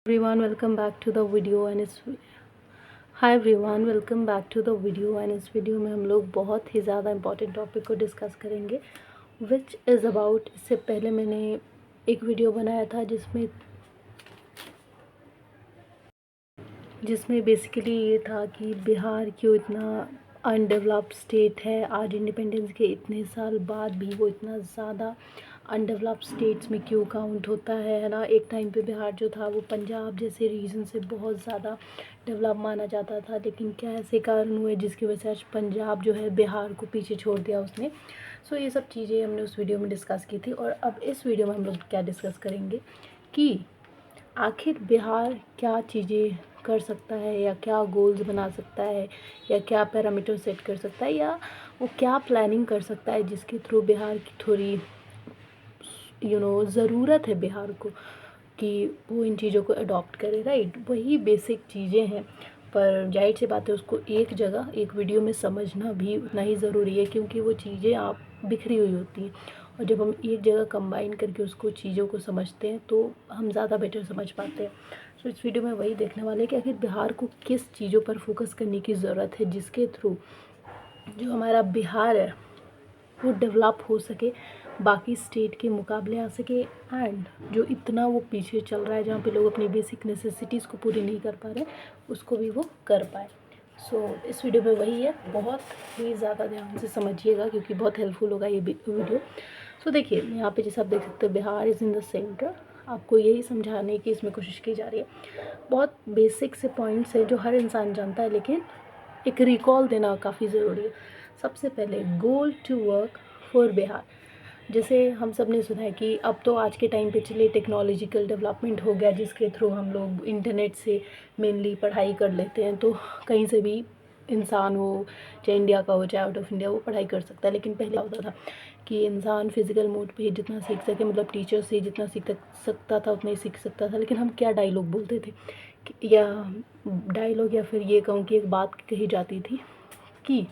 Everyone, welcome back to the video and इस hi everyone, welcome back to the video and इस video में हम लोग बहुत ही ज़्यादा इंपॉर्टेंट टॉपिक को डिस्कस करेंगे विच इज़ अबाउट। इससे पहले मैंने एक वीडियो बनाया था जिसमें बेसिकली ये था कि बिहार क्यों इतना अनडेवलप्ड स्टेट है। आज इंडिपेंडेंस के इतने साल बाद भी वो इतना ज़्यादा अनडेवलप्ड स्टेट्स में क्यों काउंट होता है ना। एक टाइम पे बिहार जो था वो पंजाब जैसे रीजन से बहुत ज़्यादा डेवलप माना जाता था, लेकिन क्या ऐसे कारण हुए जिसकी वजह से आज पंजाब जो है बिहार को पीछे छोड़ दिया उसने। सो ये सब चीज़ें हमने उस वीडियो में डिस्कस की थी और अब इस वीडियो में हम लोग क्या डिस्कस करेंगे कि आखिर बिहार क्या चीज़ें कर सकता है या क्या गोल्स बना सकता है या क्या पैरामीटर सेट कर सकता है या वो क्या प्लानिंग कर सकता है जिसके थ्रू बिहार की थोड़ी ज़रूरत है बिहार को कि वो इन चीज़ों को अडॉप्ट करे। राइट, वही बेसिक चीज़ें हैं, पर जाहिर सी बात है उसको एक जगह एक वीडियो में समझना भी उतना ही ज़रूरी है क्योंकि वो चीज़ें आप बिखरी हुई होती हैं और जब हम एक जगह कंबाइन करके उसको चीज़ों को समझते हैं तो हम ज़्यादा बेटर समझ पाते हैं। सो इस वीडियो में वही देखने वाले हैं कि आखिर बिहार को किस चीज़ों पर फोकस करने की ज़रूरत है जिसके थ्रू जो हमारा बिहार है वो डेवलप हो सके, बाकी स्टेट के मुकाबले आ सके एंड जो इतना वो पीछे चल रहा है जहाँ पे लोग अपनी बेसिक नेसेसिटीज़ को पूरी नहीं कर पा रहे उसको भी वो कर पाए। सो इस वीडियो में वही है, बहुत ही ज़्यादा ध्यान से समझिएगा क्योंकि बहुत हेल्पफुल होगा ये वीडियो। सो देखिए यहाँ पे जैसे आप देख सकते हो Bihar is in the centre. आपको यही समझाने की इसमें कोशिश की जा रही है। बहुत बेसिक से पॉइंट्स है जो हर इंसान जानता है, लेकिन एक रिकॉल देना काफ़ी ज़रूरी है। सबसे पहले गोल टू वर्क फॉर बिहार। जैसे हम सब ने सुना है कि अब तो आज के टाइम पे चलिए टेक्नोलॉजिकल डेवलपमेंट हो गया जिसके थ्रू हम लोग इंटरनेट से मेनली पढ़ाई कर लेते हैं, तो कहीं से भी इंसान हो, चाहे इंडिया का हो चाहे आउट ऑफ इंडिया, वो पढ़ाई कर सकता है। लेकिन पहले होता था कि इंसान फिज़िकल मोड पे जितना सीख सके, मतलब टीचर से जितना सीख सकता था उतना ही सीख सकता था। लेकिन हम क्या डायलॉग बोलते थे या डायलॉग या फिर ये कहूँ कि एक बात कही जाती थी कि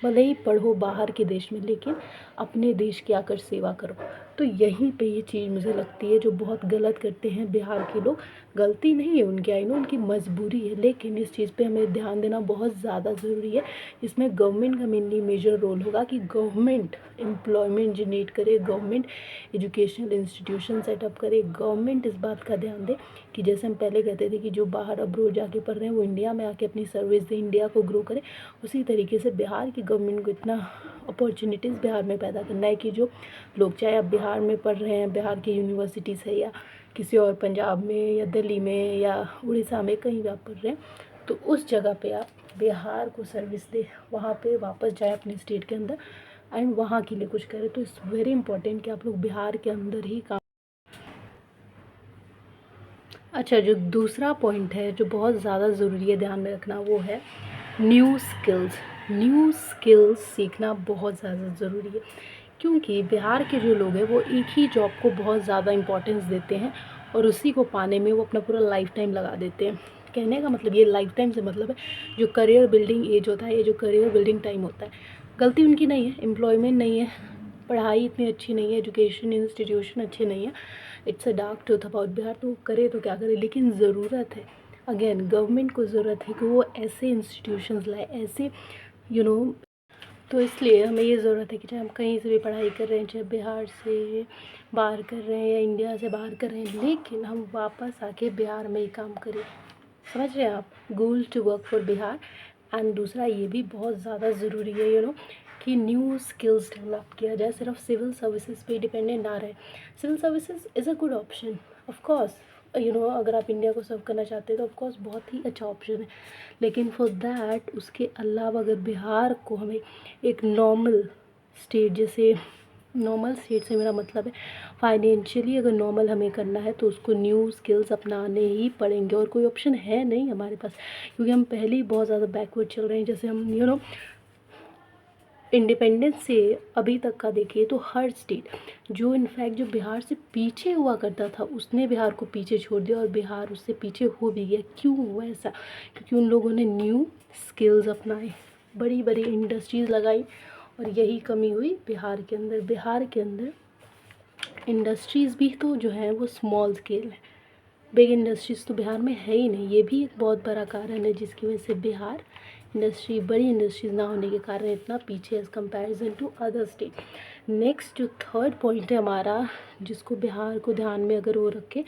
भले ही पढ़ो बाहर के देश में लेकिन अपने देश की आकर सेवा करो। तो यहीं पे ये चीज़ मुझे लगती है जो बहुत गलत करते हैं बिहार के लोग। गलती नहीं है उनकी, आई नो उनकी मजबूरी है, लेकिन इस चीज़ पे हमें ध्यान देना बहुत ज़्यादा ज़रूरी है। इसमें गवर्नमेंट का मेनली मेजर रोल होगा कि गवर्नमेंट एम्प्लॉयमेंट जनरेट करे, गवर्नमेंट एजुकेशनल इंस्टीट्यूशन सेटअप करे, गवर्नमेंट इस बात का ध्यान दे कि जैसे हम पहले कहते थे कि जो बाहर अब्रोड जाके पढ़ रहे हैं वो इंडिया में आके अपनी सर्विस दे, इंडिया को ग्रो करे। उसी तरीके से बिहार की गवर्नमेंट को इतना अपॉर्चुनिटीज़ बिहार में पैदा करना है कि जो लोग चाहे अब बिहार में पढ़ रहे हैं, बिहार की यूनिवर्सिटीज़ है या किसी और पंजाब में या दिल्ली में या उड़ीसा में कहीं भी आप पढ़ रहे हैं, तो उस जगह पे आप बिहार को सर्विस दे, वहाँ पे वापस जाए अपने स्टेट के अंदर एंड वहाँ के लिए कुछ करें। तो इट्स वेरी इंपॉर्टेंट कि आप लोग बिहार के अंदर ही काम। अच्छा, जो दूसरा पॉइंट है जो बहुत ज़्यादा ज़रूरी है ध्यान में रखना वो है न्यू स्किल्स। न्यू स्किल्स सीखना बहुत ज़्यादा ज़रूरी है क्योंकि बिहार के जो लोग हैं वो एक ही जॉब को बहुत ज़्यादा इम्पोर्टेंस देते हैं और उसी को पाने में वो अपना पूरा लाइफ टाइम लगा देते हैं। कहने का मतलब ये लाइफ टाइम से मतलब है जो करियर बिल्डिंग एज होता है, ये जो करियर बिल्डिंग टाइम होता है, गलती उनकी नहीं है, एम्प्लॉयमेंट नहीं है, पढ़ाई इतनी अच्छी नहीं है, एजुकेशन इंस्टीट्यूशन अच्छे नहीं है, it's a dark truth about Bihar. तो करे तो क्या करे, लेकिन ज़रूरत है, अगेन गवर्नमेंट को ज़रूरत है कि वो ऐसे इंस्टीट्यूशंस लाए, ऐसे यू नो तो इसलिए हमें ये ज़रूरत है कि चाहे हम कहीं से भी पढ़ाई कर रहे हैं, चाहे बिहार से बाहर कर रहे हैं या इंडिया से बाहर कर रहे हैं, लेकिन हम वापस आके बिहार में ही काम करें। समझ रहे हैं आप, goal to work for Bihar. एंड दूसरा ये भी बहुत ज़्यादा ज़रूरी है कि न्यू स्किल्स डेवलप किया जाए, सिर्फ सिविल सर्विसेज पे डिपेंडेंट ना रहे। Civil services is a good option of course, अगर आप इंडिया को सर्व करना चाहते हैं तो ऑफकोर्स बहुत ही अच्छा ऑप्शन है, लेकिन फॉर दैट उसके अलावा अगर बिहार को हमें एक नॉर्मल स्टेट, जैसे नॉर्मल स्टेट से मेरा मतलब है फाइनेंशियली अगर नॉर्मल हमें करना है तो उसको न्यू स्किल्स अपनाने ही पड़ेंगे और कोई ऑप्शन है नहीं हमारे पास, क्योंकि हम पहले ही बहुत ज़्यादा बैकवर्ड चल रहे हैं। जैसे हम इंडिपेंडेंस से अभी तक का देखिए तो हर स्टेट जो इनफैक्ट जो बिहार से पीछे हुआ करता था उसने बिहार को पीछे छोड़ दिया और बिहार उससे पीछे हो भी गया। क्यों हुआ ऐसा? क्योंकि उन लोगों ने न्यू स्किल्स अपनाए, बड़ी बड़ी इंडस्ट्रीज़ लगाई और यही कमी हुई बिहार के अंदर। बिहार के अंदर इंडस्ट्रीज़ भी तो जो हैं वो स्मॉल स्केल है, बिग इंडस्ट्रीज़ तो बिहार में है ही नहीं। ये भी एक बहुत बड़ा कारण है जिसकी वजह से बिहार बड़ी इंडस्ट्रीज़ ना होने के कारण इतना पीछे as comparison to other state. Next जो थर्ड पॉइंट है हमारा, जिसको बिहार को ध्यान में अगर वो रखे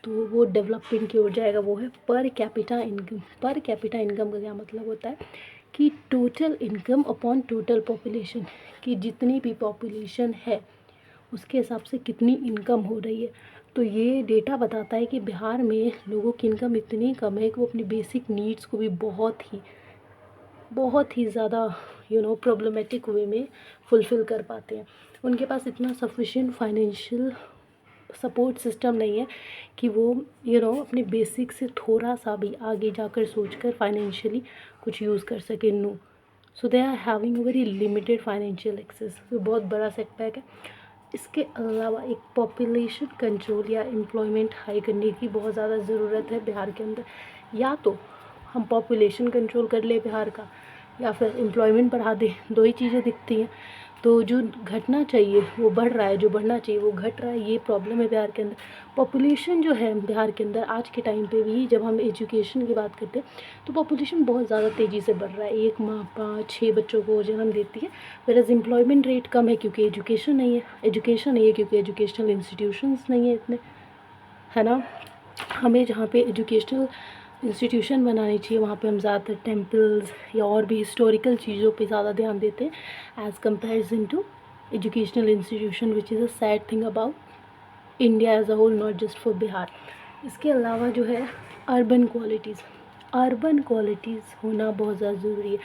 तो वो डेवलपमेंट की ओर जाएगा, वो है per capita income. Per capita income का क्या मतलब होता है कि total income upon total population, कि जितनी भी पॉपुलेशन है उसके हिसाब से कितनी इनकम हो रही है। तो ये डेटा बताता है कि बिहार में लोगों की इनकम इतनी कम है कि वो अपनी बेसिक नीड्स को भी बहुत ही ज़्यादा प्रॉब्लमेटिक वे में फुलफ़िल कर पाते हैं। उनके पास इतना सफिशिएंट फाइनेंशियल सपोर्ट सिस्टम नहीं है कि वो अपने बेसिक से थोड़ा सा भी आगे जाकर सोचकर फाइनेंशियली कुछ यूज़ कर सके। No, so they are having very limited financial access. तो बहुत बड़ा सेटबैक है। इसके अलावा एक पॉपुलेशन कंट्रोल या एम्प्लॉयमेंट हाई करने की बहुत ज़्यादा ज़रूरत है बिहार के अंदर। या तो हम पॉपुलेशन कंट्रोल कर ले बिहार का, या फिर एम्प्लॉयमेंट बढ़ा दें। दो ही चीज़ें दिखती हैं। तो जो घटना चाहिए वो बढ़ रहा है, जो बढ़ना चाहिए वो घट रहा है। ये प्रॉब्लम है बिहार के अंदर। पॉपुलेशन जो है बिहार के अंदर आज के टाइम पे भी, जब हम एजुकेशन की बात करते हैं तो पॉपुलेशन बहुत ज़्यादा तेज़ी से बढ़ रहा है। एक माँ 5-6 बच्चों को जन्म देती है, वेराज़ एम्प्लॉयमेंट रेट कम है क्योंकि एजुकेशन नहीं है क्योंकि एजुकेशनल इंस्टीट्यूशंस नहीं है इतने, है ना। हमें जहाँ पे एजुकेशनल इंस्टीट्यूशन बनानी चाहिए वहाँ पे हम ज़्यादातर टेम्पल्स या और भी हिस्टोरिकल चीज़ों पे ज़्यादा ध्यान देते हैं as comparison to educational institution, which is a sad thing about India as a whole, not just for Bihar. इसके अलावा जो है अर्बन क्वालिटीज़ होना बहुत ज़्यादा ज़रूरी है।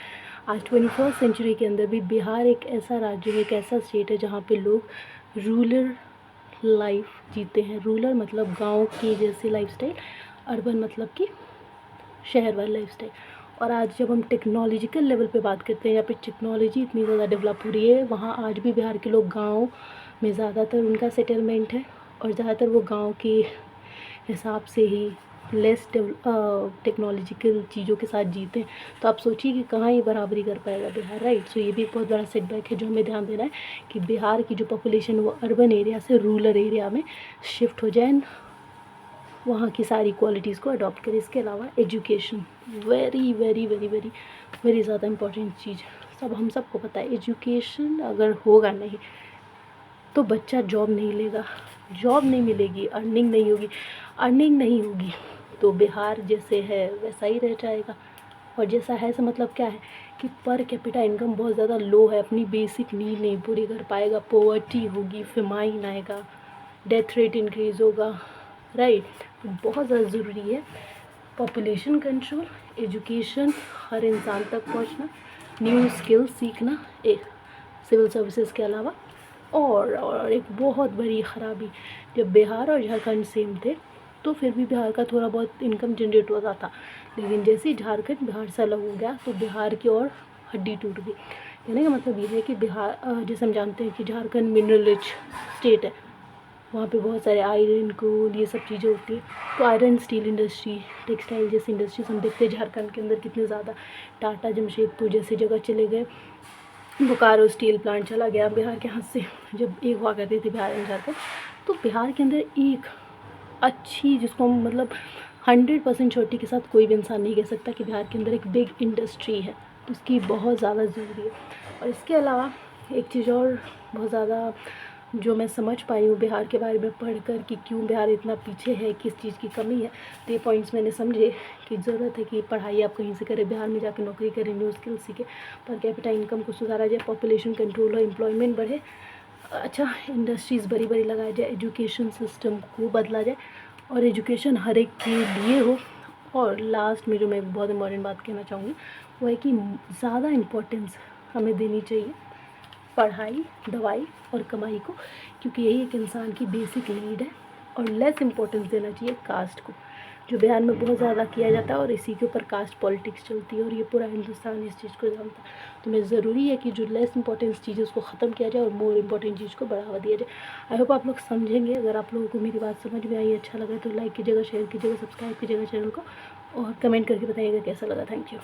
आज 21st सेंचुरी के अंदर भी बिहार एक ऐसा राज्य है, एक ऐसा स्टेट है जहाँ पे लोग रूरल लाइफ जीते हैं। रूरल मतलब गांव की जैसी लाइफस्टाइल, अर्बन मतलब कि शहर वाली लाइफस्टाइल। और आज जब हम टेक्नोलॉजिकल लेवल पे बात करते हैं, यहाँ पे टेक्नोलॉजी इतनी ज़्यादा डेवलप हो रही है, वहाँ आज भी बिहार के लोग गांव में ज़्यादातर उनका सेटलमेंट है और ज़्यादातर वो गांव के हिसाब से ही लेस टेक्नोलॉजिकल चीज़ों के साथ जीते हैं। तो आप सोचिए कि कहाँ ये बराबरी कर पाएगा बिहार, राइट। सो ये भी एक बहुत बड़ा सेटबैक है जो हमें ध्यान देना है कि बिहार की जो पॉपुलेशन वो अर्बन एरिया से रूरल एरिया में शिफ्ट हो जाए, वहाँ की सारी क्वालिटीज़ को अडॉप्ट करें। इसके अलावा education very very very very very ज़्यादा इम्पॉर्टेंट चीज़, हम सबको पता है। एजुकेशन अगर होगा नहीं तो बच्चा जॉब नहीं लेगा, जॉब नहीं मिलेगी, अर्निंग नहीं होगी तो बिहार जैसे है वैसा ही रह जाएगा। और जैसा है तो मतलब क्या है कि पर कैपिटा इनकम बहुत ज़्यादा लो है, अपनी बेसिक नीड नहीं पूरी कर पाएगा, पॉवर्टी होगी, फेमाइन आएगा, डेथ रेट इंक्रीज़ होगा, राइट। तो बहुत ज़्यादा ज़रूरी है पॉपुलेशन कंट्रोल, एजुकेशन, हर इंसान तक पहुंचना, न्यू स्किल्स सीखना, एक सिविल सर्विसेज के अलावा। और एक बहुत बड़ी ख़राबी, जब बिहार और झारखंड सेम थे तो फिर भी बिहार का थोड़ा बहुत इनकम जनरेट होता था, लेकिन जैसे ही झारखंड बिहार से अलग हो गया तो बिहार की और हड्डी टूट गई। कहने का मतलब ये है कि बिहार, जैसे हम जानते हैं कि झारखंड मिनरल रिच स्टेट है, वहाँ पे बहुत सारे आयरन कोल ये सब चीज़ें होती है। तो आयरन स्टील इंडस्ट्री, टेक्सटाइल जैसी इंडस्ट्रीज हम देखते हैं झारखंड के अंदर कितने ज़्यादा। टाटा जमशेदपुर जैसी जगह चले गए, बोकारो स्टील प्लांट चला गया बिहार के हाथ से, जब एक हुआ करती थी बिहार एंड झारखंड। तो बिहार के अंदर एक अच्छी, जिसको हम मतलब 100% छोटी के साथ कोई भी इंसान नहीं कह सकता कि बिहार के अंदर एक बिग इंडस्ट्री है, तो उसकी बहुत ज़्यादा ज़रूरी है। और इसके अलावा एक चीज़ और बहुत ज़्यादा जो मैं समझ पाई हूँ बिहार के बारे में पढ़कर कि क्यों बिहार इतना पीछे है, किस चीज़ की कमी है, तो ये पॉइंट्स मैंने समझे कि ज़रूरत है कि पढ़ाई आप कहीं से करें, बिहार में जाकर नौकरी करें, न्यू स्किल सीखें, पर कैपिटा इनकम को सुधारा जाए, पॉपुलेशन कंट्रोल हो, एम्प्लॉयमेंट बढ़े, अच्छा इंडस्ट्रीज़ बड़ी बड़ी लगाई जाए, एजुकेशन सिस्टम को बदला जाए और एजुकेशन हर एक के लिए हो। और लास्ट में जो मैं बहुत इम्पॉर्टेंट बात कहना चाहूँगी वो है कि ज़्यादा इम्पोर्टेंस हमें देनी चाहिए पढ़ाई, दवाई और कमाई को, क्योंकि यही एक इंसान की बेसिक नीड है। और लेस इम्पोर्टेंस देना चाहिए कास्ट को, जो बिहार में बहुत ज़्यादा किया जाता है और इसी के ऊपर कास्ट पॉलिटिक्स चलती है और ये पूरा हिंदुस्तान इस चीज़ को जानता है। तो मैं ज़रूरी है कि जो लेस इंपॉर्टेंस चीज़ है उसको ख़त्म किया जाए और मोर इम्पॉर्टेंट चीज़ को बढ़ावा दिया जाए। आई होप आप लोग समझेंगे। अगर आप लोगों को मेरी बात समझ में आई, अच्छा लगा तो लाइक कीजिएगा, शेयर कीजिएगा, सब्सक्राइब कीजिएगा चैनल को और कमेंट करके बताइएगा कैसा लगा। Thank you.